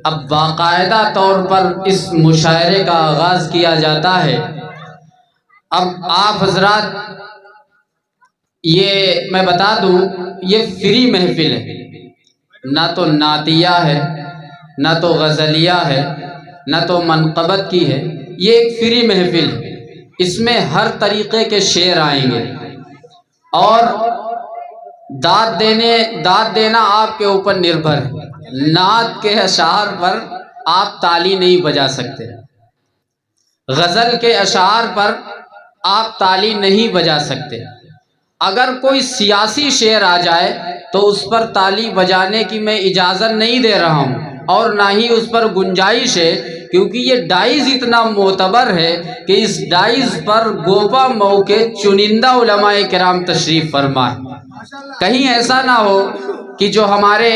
अब बाकायदा तौर पर इस मुशायरे का आगाज़ किया जाता है। अब आप हजरात, ये मैं बता दूं, ये फ्री महफिल है, ना तो नातिया है, ना तो गज़लिया है, ना तो मनक़बत की है। ये एक फ्री महफिल है। इसमें हर तरीक़े के शेर आएंगे और दाद देना आपके ऊपर निर्भर है। नात के अशार पर आप ताली नहीं बजा सकते, गज़ल के अशार पर आप ताली नहीं बजा सकते। अगर कोई सियासी शेर आ जाए तो उस पर ताली बजाने की मैं इजाज़त नहीं दे रहा हूँ और ना ही उस पर गुंजाइश है, क्योंकि ये डाइज इतना मोतबर है कि इस डाइज पर गोपा मऊ के चुनिंदा उलमाए किराम तशरीफ़ फरमाए। कहीं ऐसा ना हो कि जो हमारे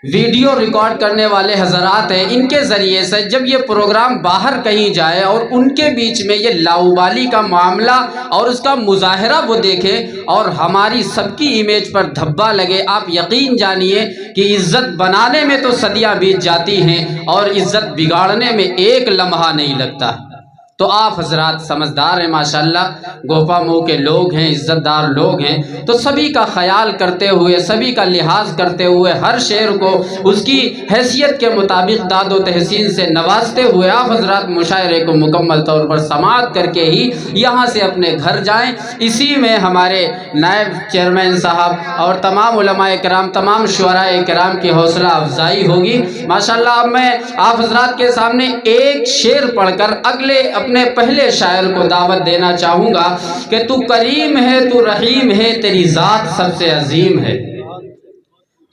वीडियो रिकॉर्ड करने वाले हजरात हैं, इनके ज़रिए से जब ये प्रोग्राम बाहर कहीं जाए और उनके बीच में ये लाउबाली का मामला और उसका मुजाहरा वो देखें और हमारी सबकी इमेज पर धब्बा लगे, आप यकीन जानिए कि इज़्ज़त बनाने में तो सदियां बीत जाती हैं और इज़्ज़त बिगाड़ने में एक लम्हा नहीं लगता। तो आप हजरात समझदार हैं माशाल्लाह, गोपा मऊ के लोग हैं, इज़्ज़तदार लोग हैं, तो सभी का ख्याल करते हुए, सभी का लिहाज करते हुए, हर शेर को उसकी हैसियत के मुताबिक दादो तहसीन से नवाजते हुए आप हजरात मुशायरे को मुकम्मल तौर पर समाअत करके ही यहाँ से अपने घर जाएँ। इसी में हमारे नायब चेयरमैन साहब और तमाम उलमाए किराम, तमाम शुअराए किराम की हौसला अफजाई होगी माशाल्लाह। अब मैं आप हजरात के सामने एक शेर पढ़कर अगले अपने पहले शायर को दावत देना चाहूँगा कि तू करीम है, तू रहीम है, तेरी ज़ात सबसे अजीम है।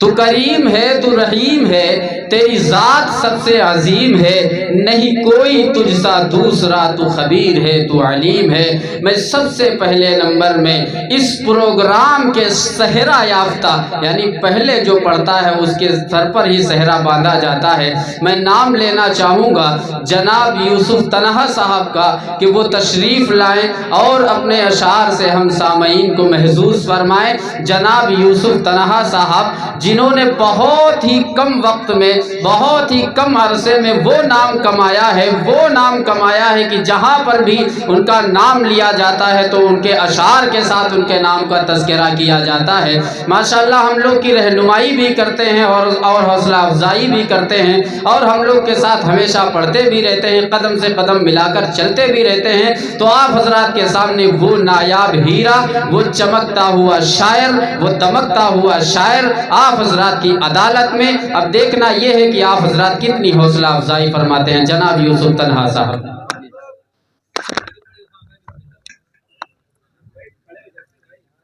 तू करीम है, तू रहीम है, तेरी ज़ात सबसे अजीम है, नहीं कोई तुझसा दूसरा, तू खबीर है, तू अलीम है। मैं सबसे पहले नंबर में इस प्रोग्राम के सहरा याफ्ता, यानी पहले जो पढ़ता है उसके सर पर ही सहरा बांधा जाता है, मैं नाम लेना चाहूँगा जनाब यूसुफ तनहा साहब का कि वो तशरीफ़ लाएँ और अपने अशार से हम सामईन को महसूस फरमाएँ। जनाब यूसुफ तनहा साहब जिन्होंने बहुत ही कम वक्त में, बहुत ही कम अरसे में वो नाम कमाया है, वो नाम कमाया है कि जहाँ पर भी उनका नाम लिया जाता है तो उनके अशार के साथ उनके नाम का तज़किरा किया जाता है। माशाल्लाह हम लोग की रहनुमाई भी करते हैं और हौसला अफजाई भी करते हैं और हम लोग के साथ हमेशा पढ़ते भी रहते हैं, कदम से कदम मिलाकर चलते भी रहते हैं। तो आप हजरात के सामने वो नायाब हीरा, वो चमकता हुआ शायर, वो दमकता हुआ शायर आप हजरात की अदालत में। अब देखना यह है कि आप हजरात कितनी हौसला अफजाई फरमाते हैं। जनाब यूसुफ तनहा साहब।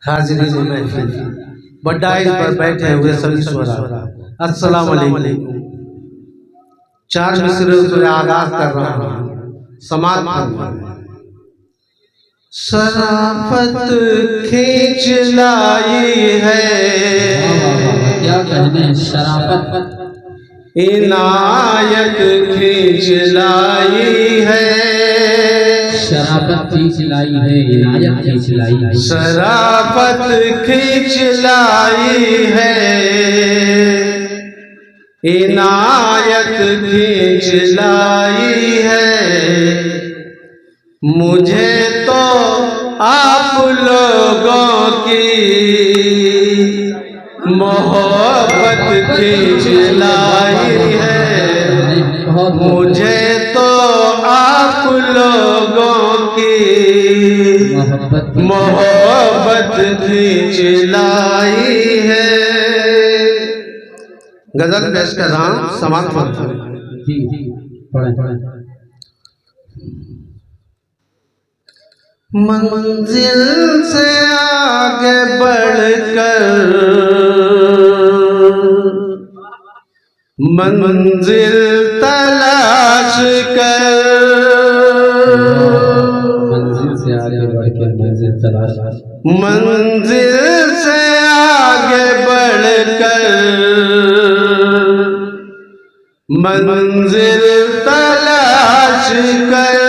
हाज़िरीन महफिल, बड़ाई पर बैठे हुए सभी शुअरा, अस्सलाम वालेकुम। चार मिसरे से आगाज कर रहा हूँ, समाप्त। शराफत खींच लाई है, क्या कहने, शराफत इनायत खींच लाई है, शराफत खींच लाई है, इनायत खींच लाई है, शराफत खींच लाई है, इनायत खींच लाई है। मुझे तो आप लोगों की मोहब्बत खींच लाई है, मुझे तो आप लोगों की मोहब्बत खींच लाई है। गजल पेश कर रहा हूँ, समाप्त। जी पढ़ें। मंजिल से आगे बढ़कर मंजिल तलाश कर, मंजिल से आगे बढ़कर मंजिल तलाश, मंजिल से आगे बढ़कर मंजिल तलाश कर,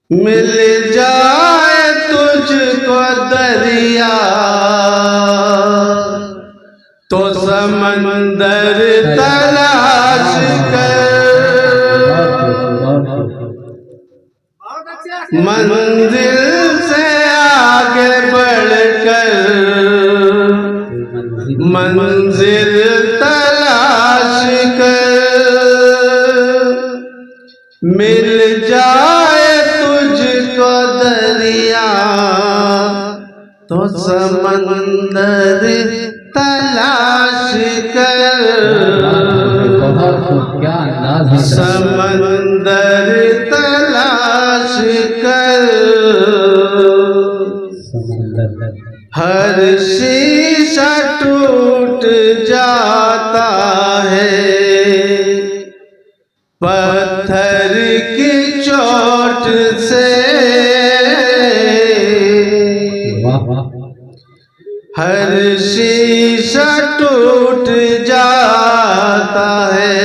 मिल जाए तुझको दरिया तो समंदर तलाश कर, मंजिल से आगे बढ़कर मंजिल तलाश कर, मिल जाए तुझको दरिया तो समंदर तलाश कर, क्या अंदाज है। समंदर तलाश कर, हर शीशा टूट जाता है पत्थर की चोट से, हर शीशा टूट जाता है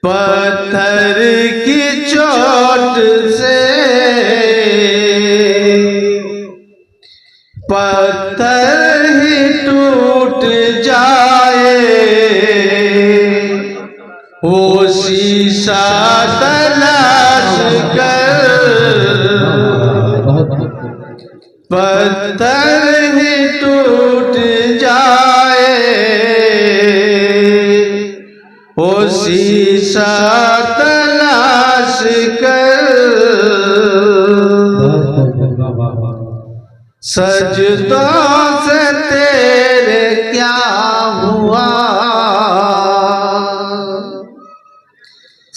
पत्थर की चोट से, पत्थर ही टूट जाए वो शीशा तलाश कर, पत्थर ही टूट जाए वो शीशा तलाश कर, सजदों से तेरे क्या हुआ,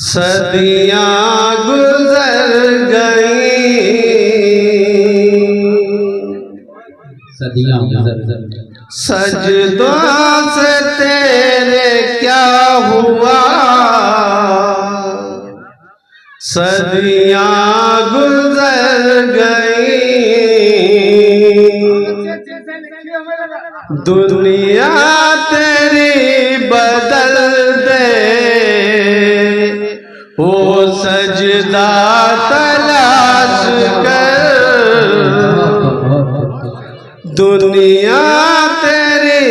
सदियां गुजर गई, सदियां गुजर, सजदों से तेरे क्या हुआ, सदियां गुजर गई, दुनिया तेरी बदल दे वो सजदा तलाश कर, दुनिया तेरी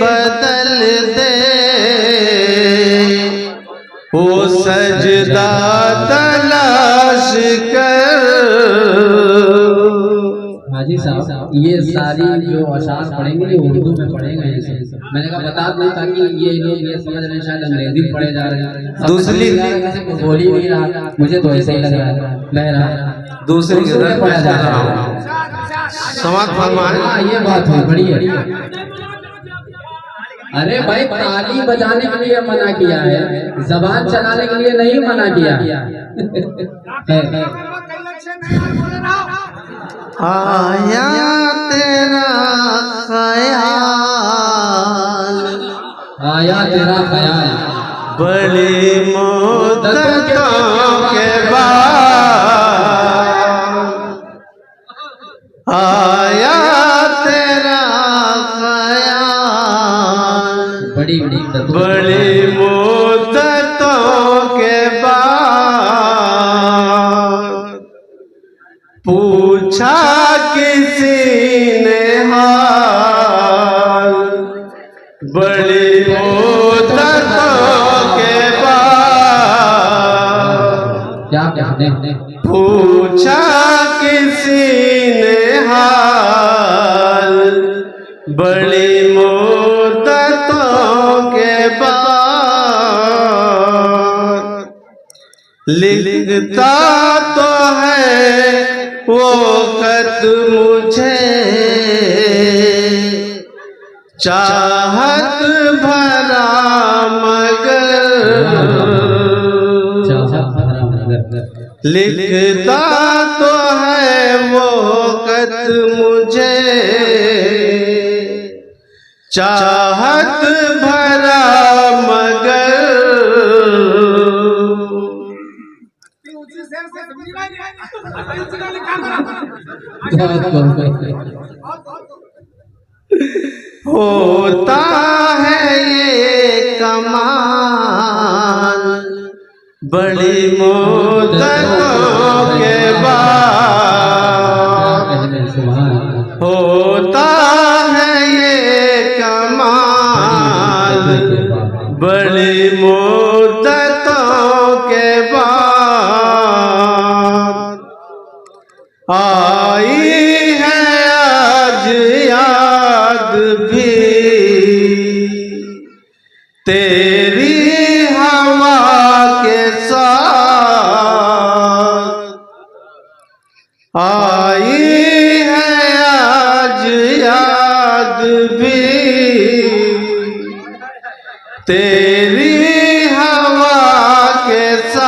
बदल दे वो सजदा तलाश कर। हाजी साहब ये सारी जो अशार पढ़ेंगे ये उर्दू में पढ़ेंगे इसे। मैंने कहा बता दूं ताकि ये लोग ये समझ रहे हैं शायद अंग्रेजी में पढ़े जा रहे हैं। दूसरी किसी को बोल ही नहीं रहा, मुझे तो ऐसे ही लग रहा है लग रहा दूसरी किधर पढ़ा जा रहा हूँ समाज फरमाए। हाँ ये बात है बढ़िया। अरे भाई ताली बजाने के लिए मना किया है, जबान चलाने के लिए नहीं मना किया आया तेरा ख्याल, आया तेरा ख्याल बड़ी मुद्दतों के बाद, आया तेरा ख्याल बड़ी बड़ी मुद्दतों के बाद, पूछा किसी ने हाल बड़ी मुद्दतों के बाद, क्या कहने पूछा किसी ने हाल बड़ी मुद्दतों के बाद, लिखता तो है वो खत मुझे चाहत भरा मगर, लिखता तो है वो खत मुझे चाहत भरा मगर, होता है ये कमाल बड़ी मुद्दतों के बाद, होता है ये कमाल बड़ी मुद्दतों के बाद आई है आज याद भी तेरी हवा के साथ। आई है आज याद भी तेरी हवा के साथ।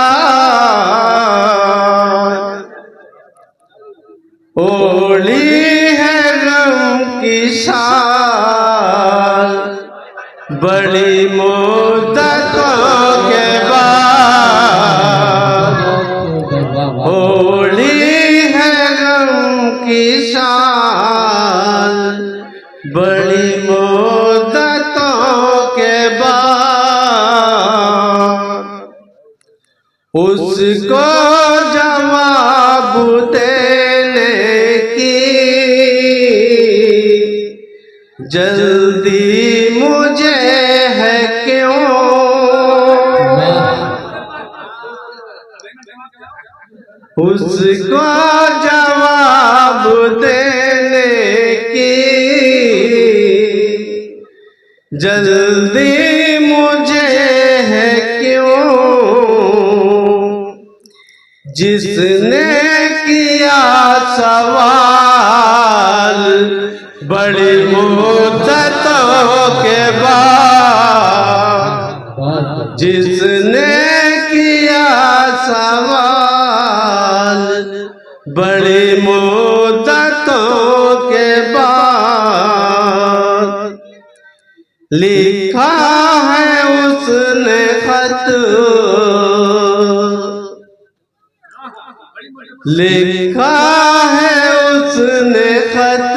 ओढ़ी है गम की शाल बड़ी मुद्दतों के बाद। ओढ़ी है गम की शाल बड़ी मुद्दतों के बाद। उसको जवाब देने की जल्दी मुझे है क्यों। उसको जवाब देने की जल्दी मुझे है क्यों। जिसने किया सवाल बड़ी मुद्दतों के बाद। जिसने किया सवाल बड़ी मुद्दतों के बाद। लिखा है उसने खत लिखा है उसने खत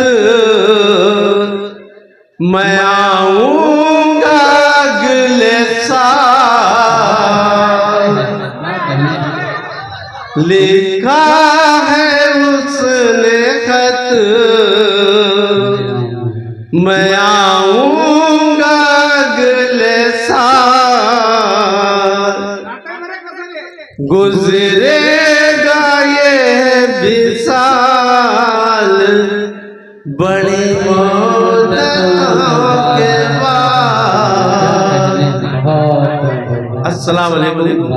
मैं आऊंगा अगले साल। लिखा है उसने खत मैं आऊंगा अगले साल। गुजरेगा ये भी साल बड़ी मुद्दतों के बाद। अस्सलाम वालेकुम।